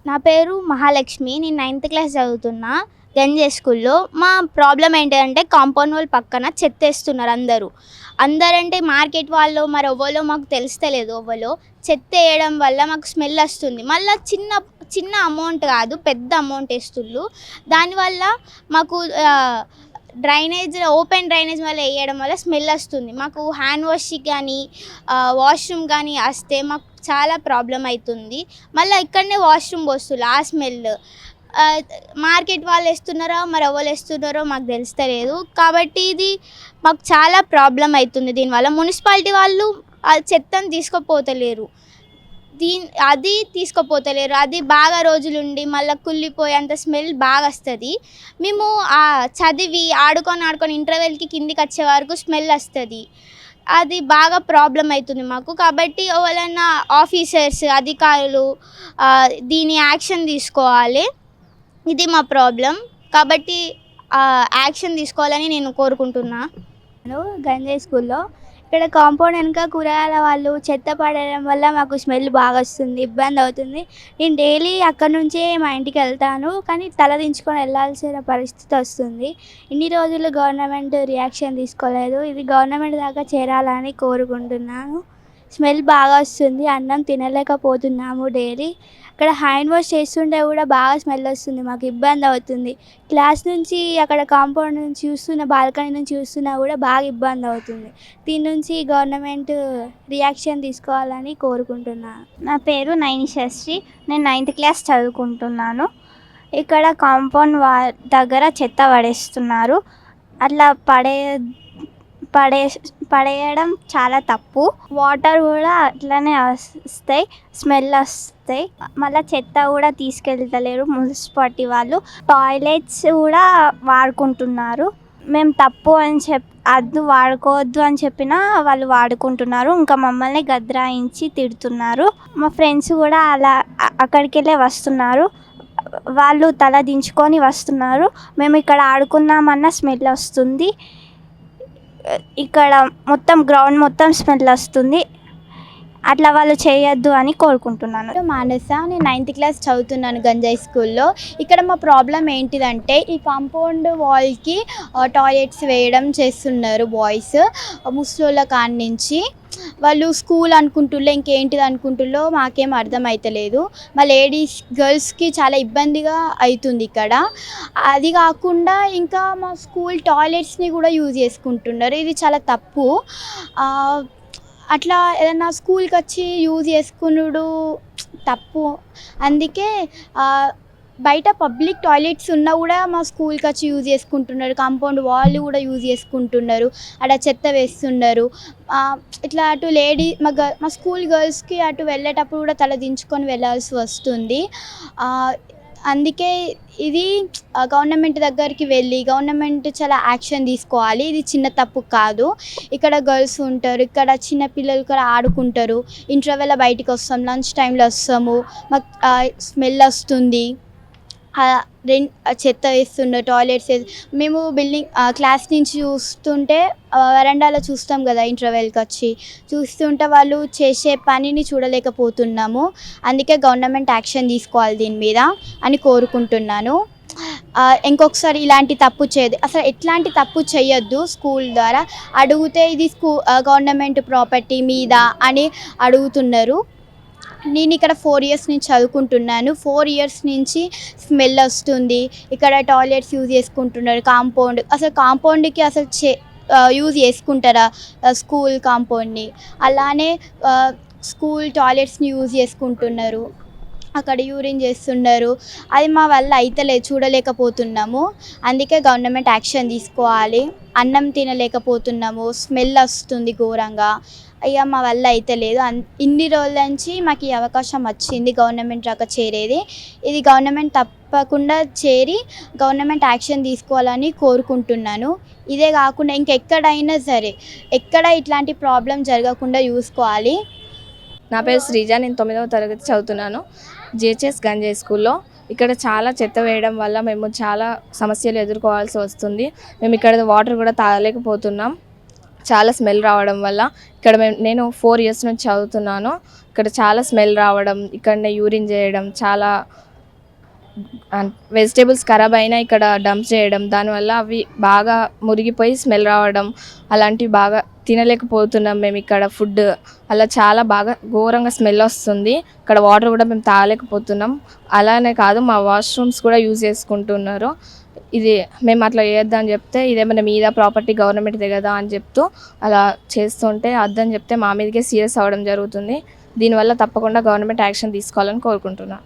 నా పేరు మహాలక్ష్మి. నేను 9th క్లాస్ చదువుతున్నా గంజే స్కూల్లో. మా ప్రాబ్లం ఏంటంటే కాంపౌండ్ వాల్ పక్కన చెత్తేస్తున్నారు అందరూ. అందరంటే మార్కెట్ వాళ్ళు మరి ఎవ్వలో మాకు తెలుస్తలేదు ఎవ్వలో. చెత్త వేయడం వల్ల మాకు స్మెల్ వస్తుంది. మళ్ళీ చిన్న చిన్న అమౌంట్ కాదు, పెద్ద అమౌంట్ వేస్తుళ్ళు. దానివల్ల మాకు ఓపెన్ డ్రైనేజ్ వల్ల వేయడం వల్ల స్మెల్ వస్తుంది. మాకు హ్యాండ్ వాష్కి కానీ వాష్రూమ్ కానీ వస్తే మాకు చాలా ప్రాబ్లం అవుతుంది. మళ్ళీ ఇక్కడనే వాష్రూమ్ పోస్తున్నారు, ఆ స్మెల్. మార్కెట్ వాళ్ళు వేస్తున్నారో మరి ఎవరు వేస్తున్నారో మాకు తెలుస్తలేదు. కాబట్టి ఇది మాకు చాలా ప్రాబ్లం అవుతుంది. దీనివల్ల మున్సిపాలిటీ వాళ్ళు ఆ చెత్తను తీసుకుపోతలేరు. తీసుకుపోతలేరు. అది బాగా రోజులుండి మళ్ళీ కుళ్ళిపోయేంత స్మెల్ బాగా వస్తుంది. మేము చదివి ఆడుకొని ఇంటర్వెల్కి కిందికి వచ్చే వరకు స్మెల్ వస్తుంది. అది బాగా ప్రాబ్లం అవుతుంది మాకు. కాబట్టి ఎవరైనా ఆఫీసర్స్, అధికారులు దీని యాక్షన్ తీసుకోవాలి. ఇది మా ప్రాబ్లం. కాబట్టి యాక్షన్ తీసుకోవాలని నేను కోరుకుంటున్నాను. గంజాయి స్కూల్లో ఇక్కడ కాంపౌండ్ వెనుక కూరగాయల వాళ్ళు చెత్త పడడం వల్ల మాకు స్మెల్ బాగా వస్తుంది, ఇబ్బంది అవుతుంది. నేను డైలీ అక్కడ నుంచే మా ఇంటికి వెళ్తాను, కానీ తలదించుకొని వెళ్ళాల్సిన పరిస్థితి వస్తుంది. ఇన్ని రోజులు గవర్నమెంట్ రియాక్షన్ తీసుకోలేదు. ఇది గవర్నమెంట్ దాకా చేరాలని కోరుకుంటున్నాను. స్మెల్ బాగా వస్తుంది, అన్నం తినలేకపోతున్నాము డైలీ. అక్కడ హ్యాండ్ వాష్ చేస్తుంటే కూడా బాగా స్మెల్ వస్తుంది, మాకు ఇబ్బంది అవుతుంది. క్లాస్ నుంచి అక్కడ కాంపౌండ్ నుంచి బాల్కనీ నుంచి చూస్తున్నా కూడా బాగా ఇబ్బంది అవుతుంది. దీని నుంచి గవర్నమెంట్ రియాక్షన్ తీసుకోవాలని కోరుకుంటున్నాను. నా పేరు నైనిశశ్రీ. నేను 9th క్లాస్ చదువుకుంటున్నాను. ఇక్కడ కాంపౌండ్ దగ్గర చెత్త పడేస్తున్నారు. అట్లా పడేయడం చాలా తప్పు. వాటర్ కూడా అట్లనే వస్తాయి, స్మెల్ వస్తాయి. మళ్ళీ చెత్త కూడా తీసుకెళ్తలేరు మున్సిపాలిటీ వాళ్ళు. టాయిలెట్స్ కూడా వాడుకుంటున్నారు. మేము తప్పు అని అది వాడుకోవద్దు అని చెప్పినా వాళ్ళు వాడుకుంటున్నారు. ఇంకా మమ్మల్ని గద్రాయించి తిడుతున్నారు. మా ఫ్రెండ్స్ కూడా అలా అక్కడికి వెళ్ళే వస్తున్నారు. వాళ్ళు తల దించుకొని వస్తున్నారు. మేము ఇక్కడ ఆడుకున్నామన్న స్మెల్ వస్తుంది. ఇక్కడ మొత్తం గ్రౌండ్ మొత్తం స్మెల్ వస్తుంది. అట్లా వాళ్ళు చేయొద్దు అని కోరుకుంటున్నాను. మానస, నేను 9th క్లాస్ చదువుతున్నాను గంజాయి స్కూల్లో. ఇక్కడ మా ప్రాబ్లం ఏంటిదంటే ఈ కాంపౌండ్ వాల్కి టాయిలెట్స్ వేయడం చేస్తున్నారు బాయ్స్. ముసలోళ్ళ కాడి నుంచి వాళ్ళు స్కూల్ అనుకుంటుల్లో ఇంకేంటిది అనుకుంటుల్లో మాకేం అర్థం అవుతలేదు. మా గర్ల్స్కి చాలా ఇబ్బందిగా అవుతుంది ఇక్కడ. అది కాకుండా ఇంకా మా స్కూల్ టాయిలెట్స్ని కూడా యూజ్ చేసుకుంటున్నారు. ఇది చాలా తప్పు. అట్లా ఏదైనా స్కూల్కి వచ్చి యూజ్ చేసుకునుడు తప్పు. అందుకే బయట పబ్లిక్ టాయిలెట్స్ ఉన్నా కూడా మా స్కూల్కి వచ్చి యూజ్ చేసుకుంటున్నారు. కాంపౌండ్ వాళ్ళు కూడా యూజ్ చేసుకుంటున్నారు. అక్కడ చెత్త వేస్తున్నారు. ఇట్లా అటు మా స్కూల్ గర్ల్స్కి అటు వెళ్ళేటప్పుడు కూడా తల దించుకొని వెళ్ళాల్సి వస్తుంది. అందుకే ఇది గవర్నమెంట్ దగ్గరికి వెళ్ళి గవర్నమెంట్ చాలా యాక్షన్ తీసుకోవాలి. ఇది చిన్న తప్పు కాదు. ఇక్కడ గర్ల్స్ ఉంటారు, ఇక్కడ చిన్న పిల్లలు కూడా ఆడుకుంటారు. ఇంటర్వెల్ బయటికి వస్తాం, లంచ్ టైంలో వస్తాము, మాకు స్మెల్ వస్తుంది. చెత్త వేస్తుండే టాయిలెట్స్. మేము క్లాస్ నుంచి చూస్తుంటే వరండాలో చూస్తాం కదా, ఇంటర్వెల్కి వచ్చి చూస్తుంటే వాళ్ళు చేసే పనిని చూడలేకపోతున్నాము. అందుకే గవర్నమెంట్ యాక్షన్ తీసుకోవాలి దీని మీద అని కోరుకుంటున్నాను. ఇంకొకసారి ఇలాంటి తప్పు చేయదు, అసలు ఎట్లాంటి తప్పు చేయొద్దు. స్కూల్ ద్వారా అడిగితే ఇది గవర్నమెంట్ ప్రాపర్టీ మీద అని అడుగుతున్నారు. నేను ఇక్కడ 4 years నుంచి చదువుకుంటున్నాను. 4 years నుంచి స్మెల్ వస్తుంది. ఇక్కడ టాయిలెట్స్ యూజ్ చేసుకుంటున్నారు. కాంపౌండ్కి అసలు యూజ్ చేసుకుంటారా స్కూల్ కాంపౌండ్ని? అలానే స్కూల్ టాయిలెట్స్ని యూజ్ చేసుకుంటున్నారు, అక్కడ యూరిన్ చేస్తున్నారు. అది మా వల్ల అయితలేదు, చూడలేకపోతున్నాము. అందుకే గవర్నమెంట్ యాక్షన్ తీసుకోవాలి. అన్నం తినలేకపోతున్నాము, స్మెల్ వస్తుంది ఘోరంగా. ఇక మా వల్ల అయితలేదు. ఇన్ని రోజుల నుంచి మాకు ఈ అవకాశం వచ్చింది గవర్నమెంట్ దాకా చేరేది. ఇది గవర్నమెంట్ తప్పకుండా చేరి గవర్నమెంట్ యాక్షన్ తీసుకోవాలని కోరుకుంటున్నాను. ఇదే కాకుండా ఇంకెక్కడైనా సరే ఎక్కడ ఇట్లాంటి ప్రాబ్లం జరగకుండా చూసుకోవాలి. నా పేరు శ్రీజ. నేను 9వ తరగతి చదువుతున్నాను జిహెచ్ఎస్ గంజాయి స్కూల్లో. ఇక్కడ చాలా చెత్త వేయడం వల్ల మేము చాలా సమస్యలు ఎదుర్కోవాల్సి వస్తుంది. మేము ఇక్కడ వాటర్ కూడా తాగలేకపోతున్నాం, చాలా స్మెల్ రావడం వల్ల. ఇక్కడ నేను 4 years నుంచి చదువుతున్నాను. ఇక్కడ చాలా స్మెల్ రావడం, ఇక్కడనే యూరిన్ చేయడం, చాలా వెజిటేబుల్స్ ఖరాబ్ అయినా ఇక్కడ డంప్ చేయడం, దానివల్ల అవి బాగా మురిగిపోయి స్మెల్ రావడం అలాంటివి బాగా తినలేకపోతున్నాం మేము ఇక్కడ ఫుడ్. అలా చాలా బాగా ఘోరంగా స్మెల్ వస్తుంది. ఇక్కడ వాటర్ కూడా మేము తాగలేకపోతున్నాం. అలానే కాదు, మా వాష్రూమ్స్ కూడా యూజ్ చేసుకుంటున్నారు. ఇది మేము అట్లా చేయొద్దని చెప్తే ఇదేమైనా మీద ప్రాపర్టీ గవర్నమెంట్దే కదా అని చెప్తూ అలా చేస్తుంటే అద్దని చెప్తే మా మీదకే సీరియస్ అవ్వడం జరుగుతుంది. దీనివల్ల తప్పకుండా గవర్నమెంట్ యాక్షన్ తీసుకోవాలని కోరుకుంటున్నాను.